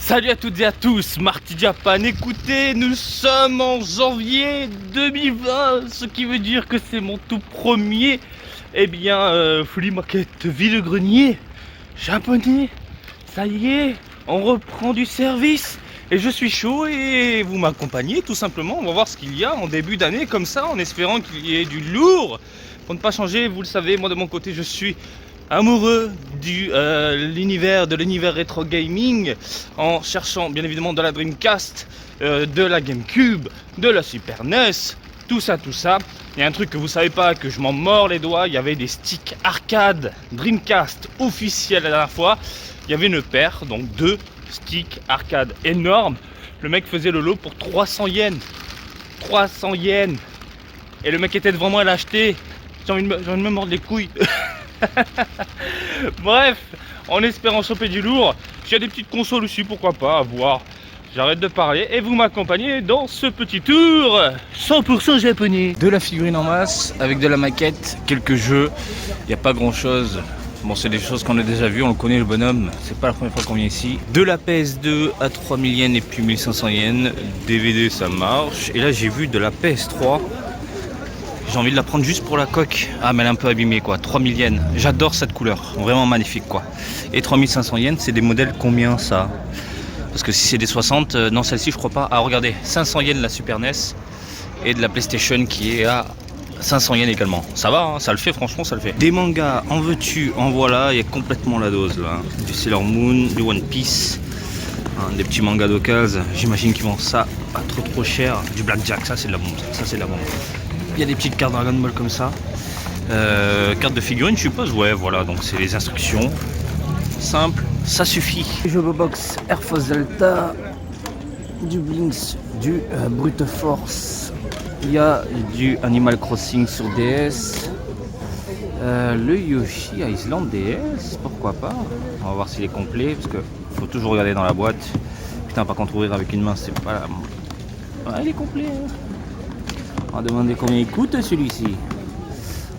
Salut à toutes et à tous, Marty Japan. Écoutez, nous sommes en janvier 2020, ce qui veut dire que c'est mon tout premier flea market vide-grenier japonais. Ça y est, on reprend du service et je suis chaud et vous m'accompagnez tout simplement. On va voir ce qu'il y a en début d'année comme ça, en espérant qu'il y ait du lourd. Pour ne pas changer, vous le savez, moi de mon côté je suis amoureux de l'univers rétro gaming, en cherchant bien évidemment de la Dreamcast, de la GameCube, de la Super NES, tout ça. Il y a un truc que vous savez pas, que je m'en mords les doigts, il y avait des sticks arcade Dreamcast officiels la dernière fois. Il y avait une paire, donc 2 sticks arcade énormes. Le mec faisait le lot pour 300 yens. 300 yens. Et le mec était devant moi à l'acheter. J'ai envie de me mordre les couilles. Bref, en espérant choper du lourd, il y a des petites consoles aussi, pourquoi pas, à voir. J'arrête de parler et vous m'accompagnez dans ce petit tour 100% japonais. De la figurine en masse, avec de la maquette, quelques jeux, il n'y a pas grand chose. Bon, c'est des choses qu'on a déjà vues, on le connaît le bonhomme, c'est pas la première fois qu'on vient ici. De la PS2 à 3000 yens et puis 1500 yens, DVD ça marche. Et là j'ai vu de la PS3. J'ai envie de la prendre juste pour la coque. Ah mais elle est un peu abîmée quoi, 3000 yens. J'adore cette couleur, vraiment magnifique quoi. Et 3500 yens, c'est des modèles combien ça? Parce que si c'est des 60, non celle-ci je crois pas. Ah regardez, 500 yens la Super NES et de la PlayStation qui est à 500 yens également. Ça va, hein, ça le fait, franchement ça le fait. Des mangas, en veux-tu, en voilà, il y a complètement la dose là. Du Sailor Moon, du One Piece, hein, des petits mangas d'occasion. J'imagine qu'ils vendent ça à trop cher. Du Blackjack, ça c'est de la bombe, ça c'est de la bombe. Il y a des petites cartes Dragon Ball comme ça. Carte de figurine, je suppose. Ouais, voilà, donc c'est les instructions. Simple, ça suffit. Jeu box Air Force Delta, du Blinks, du Brute Force. Il y a du Animal Crossing sur DS. Le Yoshi Island DS, pourquoi pas. On va voir s'il est complet, parce que faut toujours regarder dans la boîte. Putain, par contre, ouvrir avec une main, c'est pas la... Ouais, il est complet, hein. On va demander combien il coûte celui-ci.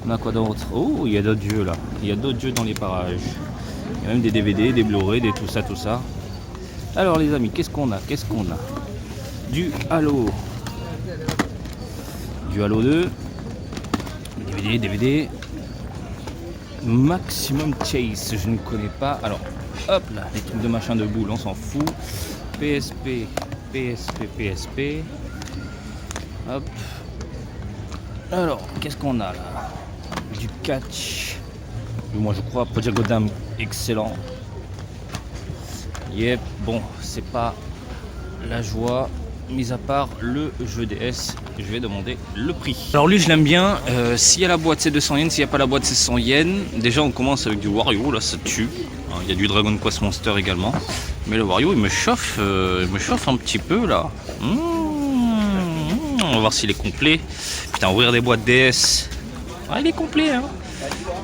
On a quoi d'autre? Oh, il y a d'autres jeux là. Il y a d'autres jeux dans les parages. Il y a même des DVD, des Blu-ray, des tout ça. Alors les amis, qu'est-ce qu'on a? Du Halo. Du Halo 2. DVD. Maximum Chase, je ne connais pas. Alors, hop là, les trucs de machin de boule, on s'en fout. PSP. Hop. Alors, qu'est-ce qu'on a là? Du catch. Moi je crois, Project Gotham, excellent. Yep, bon, c'est pas la joie. Mis à part le jeu DS, je vais demander le prix. Alors lui je l'aime bien, s'il y a la boîte c'est 200 yens, s'il n'y a pas la boîte c'est 100 yens. Déjà on commence avec du Wario, là ça tue. Il y a du Dragon Quest Monster également. Mais le Wario il me chauffe un petit peu là. On va voir s'il est complet. Putain, ouvrir des boîtes DS. Ah, il est complet, hein.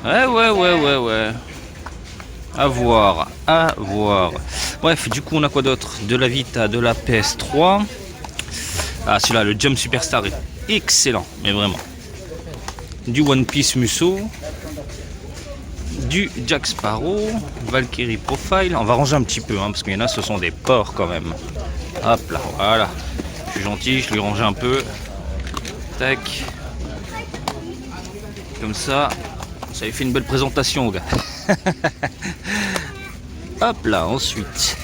Ouais. À voir. Bref, du coup, on a quoi d'autre? De la Vita, de la PS3. Ah, celui-là, le Jump Superstar est excellent, mais vraiment. Du One Piece Musou. Du Jack Sparrow. Valkyrie Profile. On va ranger un petit peu, hein, parce qu'il y en a, ce sont des porcs quand même. Hop là, voilà. Je suis gentil, je lui range un peu. Tac. Comme ça lui fait une belle présentation, gars. Hop là, ensuite.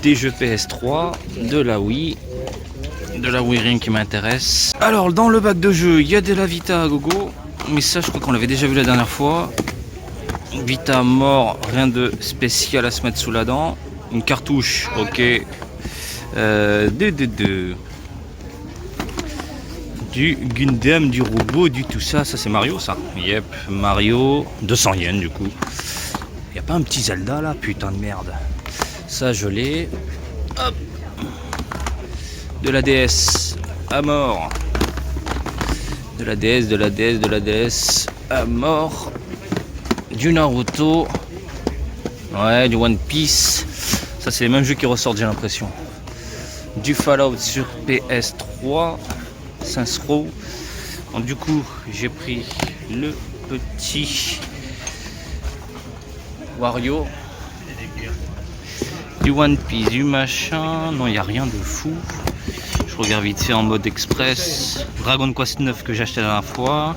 Des jeux PS3, de la Wii. De la Wii, rien qui m'intéresse. Alors, dans le bac de jeux, il y a de la Vita à gogo. Mais ça, je crois qu'on l'avait déjà vu la dernière fois. Vita mort, rien de spécial à se mettre sous la dent. Une cartouche, ok. Du Gundam, du robot, du tout ça. Ça c'est Mario ça. Yep, Mario. 200 yens du coup. Y a pas un petit Zelda là? Putain de merde. Ça je l'ai. Hop. De la DS à mort. De la DS à mort. Du Naruto. Ouais, du One Piece. Ça c'est les mêmes jeux qui ressortent, j'ai l'impression. Du Fallout sur PS3. Saints Row. Donc, du coup, j'ai pris le petit Wario. Du One Piece, du machin. Non, il n'y a rien de fou. Je regarde vite fait en mode express. Dragon Quest 9 que j'ai acheté la dernière fois.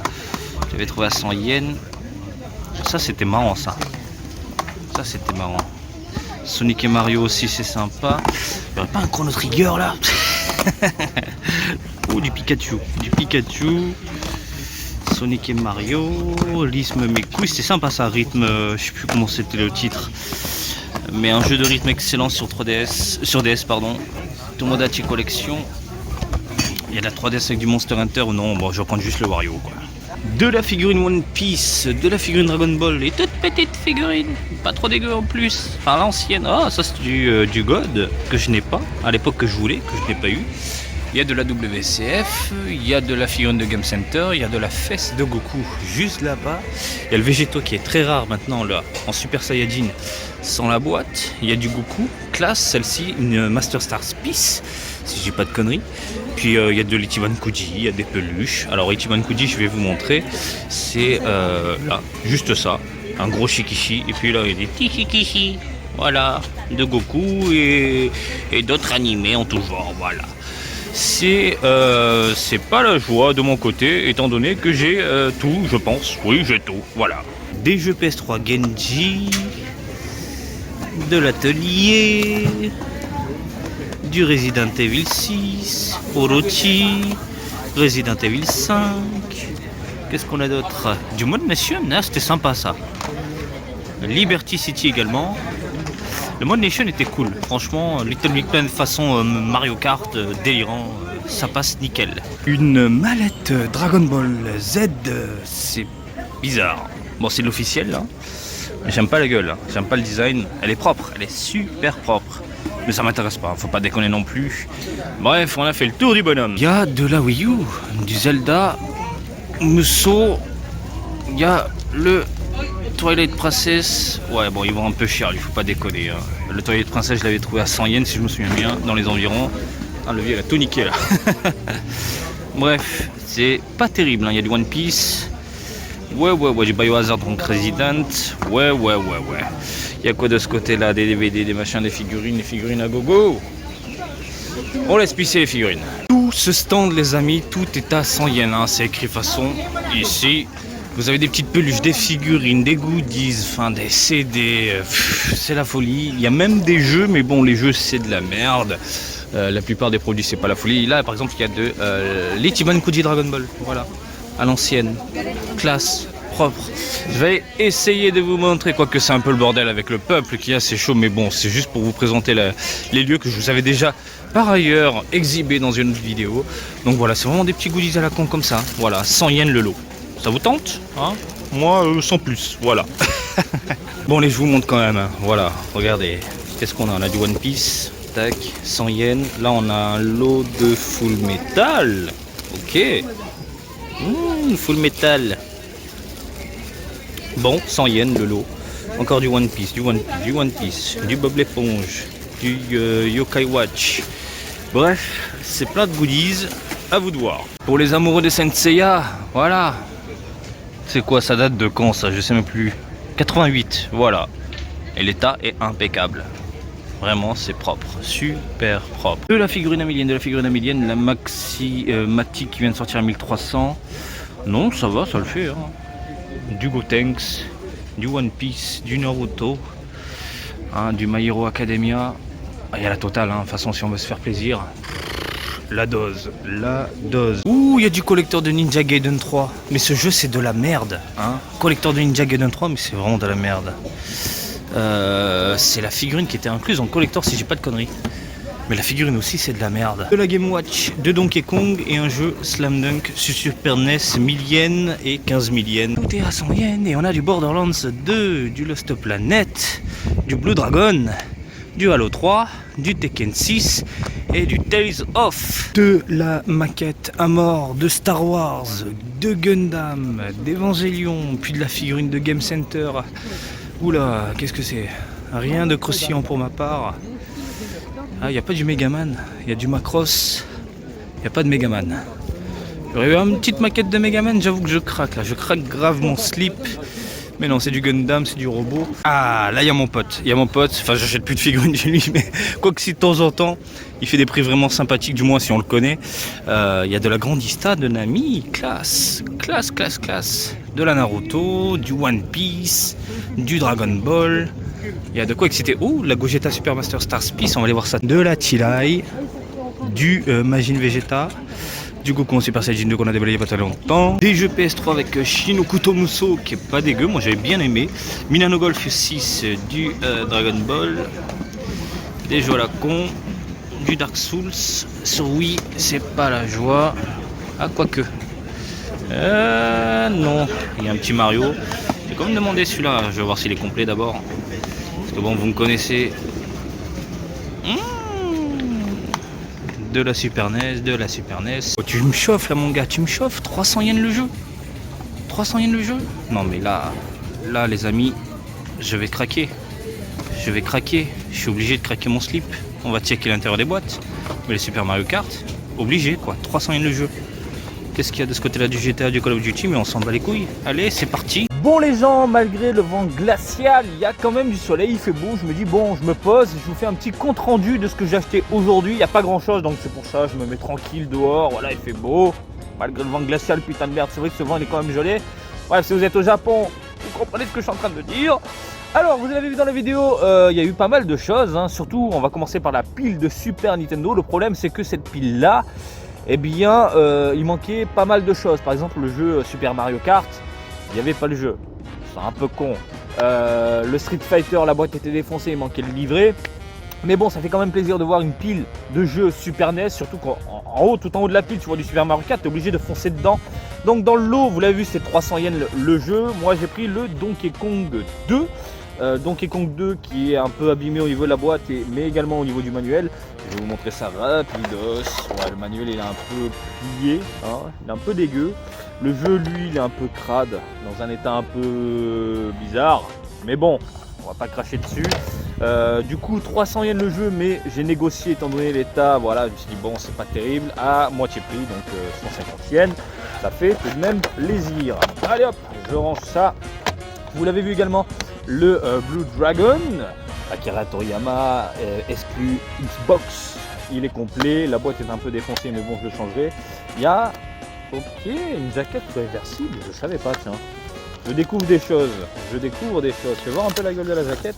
J'avais trouvé à 100 yens. Ça, c'était marrant, ça. Ça, c'était marrant. Sonic et Mario aussi, c'est sympa. Il n'y aurait pas un Chrono Trigger là? Oh, du Pikachu. Du Pikachu. Sonic et Mario. L'isme mes couilles. C'est sympa ça, rythme. Je sais plus comment c'était le titre. Mais un jeu de rythme excellent sur 3DS. Sur DS, pardon. Tomodachi Collection. Il y a de la 3DS avec du Monster Hunter ou non? Bon, je vais prendre juste le Wario quoi. De la figurine One Piece, de la figurine Dragon Ball, et toute petite figurine, pas trop dégueu en plus. Enfin l'ancienne, ah ça c'est du God que je n'ai pas, à l'époque que je voulais, que je n'ai pas eu. Il y a de la WCF, il y a de la figurine de Game Center, il y a de la fesse de Goku juste là-bas. Il y a le Végéto qui est très rare maintenant là, en Super Saiyajin, sans la boîte. Il y a du Goku, classe, celle-ci, une Master Star Peace, si j'ai pas de conneries. Puis il y a de l'Ichiban Kuji, il y a des peluches. Alors Ichiban Kuji, je vais vous montrer, c'est là, juste ça, un gros shikishi. Et puis là, il y a des petits shikishi, voilà, de Goku et d'autres animés en tout genre, voilà. C'est pas la joie de mon côté, étant donné que j'ai tout, je pense. Oui, j'ai tout, voilà. Des jeux PS3 Genji, de l'atelier, du Resident Evil 6, Orochi, Resident Evil 5. Qu'est-ce qu'on a d'autre? Du Mode Nation, ah, c'était sympa ça. Liberty City également. Le Mode Nation était cool, franchement, Little Big Planet façon Mario Kart, délirant, ça passe nickel. Une mallette Dragon Ball Z, c'est bizarre. Bon, c'est l'officiel là, j'aime pas la gueule, hein. J'aime pas le design, elle est propre, elle est super propre. Mais ça m'intéresse pas, faut pas déconner non plus. Bref, on a fait le tour du bonhomme. Il y a de la Wii U, du Zelda, Musou, il y a le Twilight Princess, ouais bon ils vont un peu cher, il faut pas déconner. Hein. Le Twilight Princess je l'avais trouvé à 100 yens si je me souviens bien, dans les environs. Ah le vieux il a tout niqué là. Bref, c'est pas terrible, hein. Il y a du One Piece. Ouais, du Biohazard donc Resident. Ouais. Il y a quoi de ce côté là? Des DVD, des machins, des figurines à gogo. On laisse pisser les figurines. Tout ce stand les amis, tout est à 100 yens, hein. C'est écrit façon ici. Vous avez des petites peluches, des figurines, des goodies, enfin des CD, c'est la folie. Il y a même des jeux, mais bon, les jeux c'est de la merde. La plupart des produits c'est pas la folie. Là, par exemple, il y a de l'Ichiban Kuji Dragon Ball, voilà, à l'ancienne, classe, propre. Je vais essayer de vous montrer, quoique c'est un peu le bordel avec le peuple qui a, c'est chaud, mais bon, c'est juste pour vous présenter les lieux que je vous avais déjà par ailleurs exhibés dans une autre vidéo. Donc voilà, c'est vraiment des petits goodies à la con comme ça. Voilà, 100 yens le lot. Ça vous tente hein? Moi, sans plus, voilà. Bon, allez, je vous montre quand même. Hein. Voilà, regardez. Qu'est-ce qu'on a? On a du One Piece, tac, 100 yens. Là, on a un lot de Full Metal. Ok. Full Metal. Bon, 100 yens le lot. Encore du One Piece, du One Piece, du Bob l'éponge, du Yokai Watch. Bref, c'est plein de goodies. À vous de voir. Pour les amoureux de Saint Seiya, voilà. C'est quoi, ça date de quand ça? Je sais même plus. 88, voilà. Et l'état est impeccable. Vraiment, c'est propre. Super propre. De la figurine amélienne, la Maxi Matic qui vient de sortir à 1300. Non, ça va, ça le fait. Hein. Du Gotenks, du One Piece, du Naruto, hein, du My Hero Academia. Il y a la totale, hein. De toute façon, si on veut se faire plaisir. La dose. Ouh, il y a du collecteur de Ninja Gaiden 3. Mais ce jeu, c'est de la merde. Hein. Collecteur de Ninja Gaiden 3, mais c'est vraiment de la merde. C'est la figurine qui était incluse en collector, si j'ai pas de conneries. Mais la figurine aussi, c'est de la merde. De la Game Watch, de Donkey Kong et un jeu Slam Dunk sur Super NES, 1000 yens et 15 000 yens. Tout est à 100 yens et on a du Borderlands 2, du Lost Planet, du Blue Dragon, du Halo 3, du Tekken 6 et du Tales of. De la maquette à mort de Star Wars, de Gundam, d'Evangelion, puis de la figurine de Game Center. Oula, qu'est-ce que c'est? Rien de croustillant pour ma part. Ah, il n'y a pas du Megaman, il y a du Macross, il n'y a pas de Megaman. J'aurais eu une petite maquette de Megaman, j'avoue que je craque là, je craque grave mon slip. Mais non, c'est du Gundam, c'est du robot. Ah, là, il y a mon pote. Enfin, j'achète plus de figurines chez lui, mais quoi que si de temps en temps, il fait des prix vraiment sympathiques, du moins si on le connaît. Il y a de la Grandista, de Nami, classe. De la Naruto, du One Piece, du Dragon Ball. Il y a de quoi exciter. Oh, la Gogeta Super Master Star Piece, on va aller voir ça. De la Tilai, du Majin Vegeta. Du Goku en Super Saiyan 2 qu'on a déblayé il y a pas très longtemps. Des jeux PS3 avec Shinokuto Muso qui est pas dégueu, moi j'avais bien aimé. Minano Golf 6 du Dragon Ball. Des jeux à la con. Du Dark Souls. Sur Wii, c'est pas la joie. Ah, quoique. Non, il y a un petit Mario. J'ai quand même demandé celui-là, je vais voir s'il est complet d'abord. Parce que bon, vous me connaissez. De la Super NES. Oh, tu me chauffes là mon gars, tu me chauffes. 300 yens le jeu. 300 yens le jeu. Non mais là les amis, je vais craquer. Je suis obligé de craquer mon slip. On va checker l'intérieur des boîtes. Mais les Super Mario Kart, obligé quoi. 300 yens le jeu. Qu'est-ce qu'il y a de ce côté-là du GTA, du Call of Duty, mais on s'en bat les couilles. Allez, c'est parti. Bon les gens, malgré le vent glacial, il y a quand même du soleil, il fait beau. Je me dis bon, je me pose, je vous fais un petit compte rendu de ce que j'ai acheté aujourd'hui. Il n'y a pas grand-chose, donc c'est pour ça je me mets tranquille dehors. Voilà, il fait beau. Malgré le vent glacial, putain de merde, c'est vrai que ce vent il est quand même gelé. Bref, si vous êtes au Japon, vous comprenez ce que je suis en train de dire. Alors, vous avez vu dans la vidéo, il y a eu pas mal de choses. Hein. Surtout, on va commencer par la pile de Super Nintendo. Le problème, c'est que cette pile-là, eh bien, il manquait pas mal de choses. Par exemple, le jeu Super Mario Kart, il n'y avait pas le jeu. C'est un peu con. Le Street Fighter, la boîte était défoncée, il manquait le livret. Mais bon, ça fait quand même plaisir de voir une pile de jeux Super NES. Surtout qu'en haut, tout en haut de la pile, tu vois du Super Mario Kart, tu es obligé de foncer dedans. Donc dans le lot, vous l'avez vu, c'est 300 yens le jeu. Moi, j'ai pris le Donkey Kong 2. Donkey Kong 2 qui est un peu abîmé au niveau de la boîte mais également au niveau du manuel. Je vais vous montrer ça rapidos. Ouais, le manuel il est un peu plié, hein, il est un peu dégueu. Le jeu lui il est un peu crade, dans un état un peu bizarre. Mais bon, on va pas cracher dessus. Du coup 300 yens le jeu, mais j'ai négocié étant donné l'état. Voilà, je me suis dit bon c'est pas terrible, à moitié prix, donc 150 yens. Ça fait tout de même plaisir. Allez hop, je range ça. Vous l'avez vu également, le Blue Dragon, Akira Toriyama, exclu Xbox, il est complet, la boîte est un peu défoncée mais bon je le changerai. Il y a, ok, une jaquette réversible, je savais pas tiens. Je découvre des choses, je vais voir un peu la gueule de la jaquette.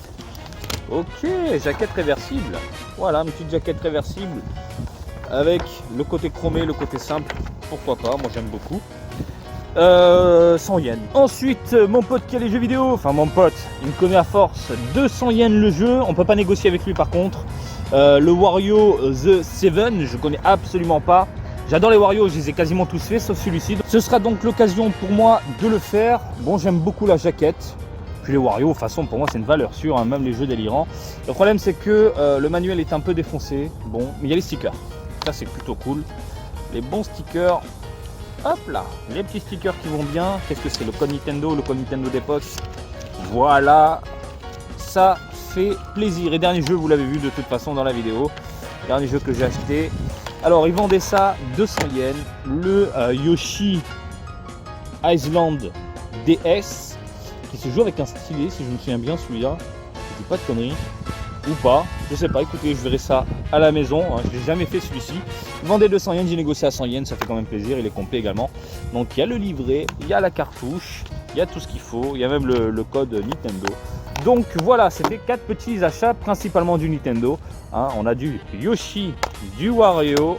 Ok, jaquette réversible, voilà une petite jaquette réversible avec le côté chromé, le côté simple, pourquoi pas, moi j'aime beaucoup. 100 yens. Ensuite, mon pote qui a les jeux vidéo, enfin mon pote, il me connaît à force, 200 yens le jeu, on peut pas négocier avec lui par contre. Le Wario The 7, je connais absolument pas. J'adore les Wario, je les ai quasiment tous faits sauf celui-ci. Ce sera donc l'occasion pour moi de le faire. Bon, j'aime beaucoup la jaquette. Puis les Wario, de toute façon, pour moi c'est une valeur sûre, hein, même les jeux délirants. Le problème c'est que le manuel est un peu défoncé. Bon, mais il y a les stickers. Ça c'est plutôt cool. Les bons stickers. Hop là, les petits stickers qui vont bien. Qu'est-ce que c'est, le code Nintendo d'époque. Voilà, ça fait plaisir. Et dernier jeu, vous l'avez vu de toute façon dans la vidéo. Dernier jeu que j'ai acheté. Alors, ils vendaient ça 200 yens. Le Yoshi Island DS qui se joue avec un stylet, si je me souviens bien, celui-là. Je dis pas de conneries. Ou pas, je sais pas, écoutez, je verrai ça à la maison, hein. Je l'ai jamais fait celui-ci. Vendez 200 yens, j'ai négocié à 100 yens, ça fait quand même plaisir, il est complet également. Donc il y a le livret, il y a la cartouche, il y a tout ce qu'il faut, il y a même le code Nintendo. Donc voilà, c'était 4 petits achats, principalement du Nintendo. Hein, on a du Yoshi, du Wario,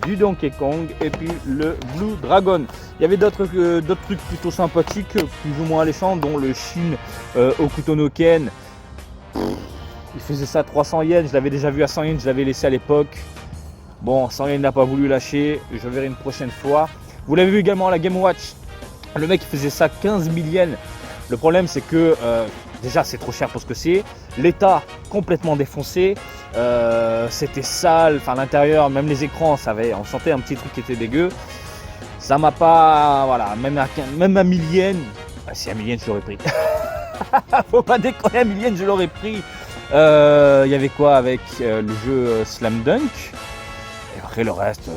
du Donkey Kong et puis le Blue Dragon. Il y avait d'autres trucs plutôt sympathiques, plus ou moins alléchants, dont le Shin Hokuto no Ken. Il faisait ça 300 yens, je l'avais déjà vu à 100 yens, je l'avais laissé à l'époque. Bon, 100 yens, il n'a pas voulu lâcher, je verrai une prochaine fois. Vous l'avez vu également à la Game Watch, le mec il faisait ça 15 000 yens. Le problème c'est que déjà c'est trop cher pour ce que c'est. L'état complètement défoncé, c'était sale, enfin l'intérieur, même les écrans, on sentait un petit truc qui était dégueu. Ça m'a pas, voilà, même à 1000 yens, si à 1000 yens je l'aurais pris. Faut pas déconner, à 1000 yens je l'aurais pris. Il y avait quoi avec le jeu Slam Dunk. Et après le reste,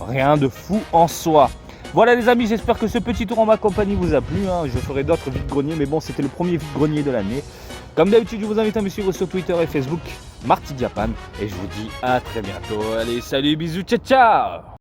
rien de fou en soi. Voilà les amis, j'espère que ce petit tour en ma compagnie vous a plu. Hein. Je ferai d'autres vide-greniers, mais bon, c'était le premier vide-grenier de l'année. Comme d'habitude, je vous invite à me suivre sur Twitter et Facebook, Marty Japan. Et je vous dis à très bientôt. Allez, salut, bisous, ciao ciao.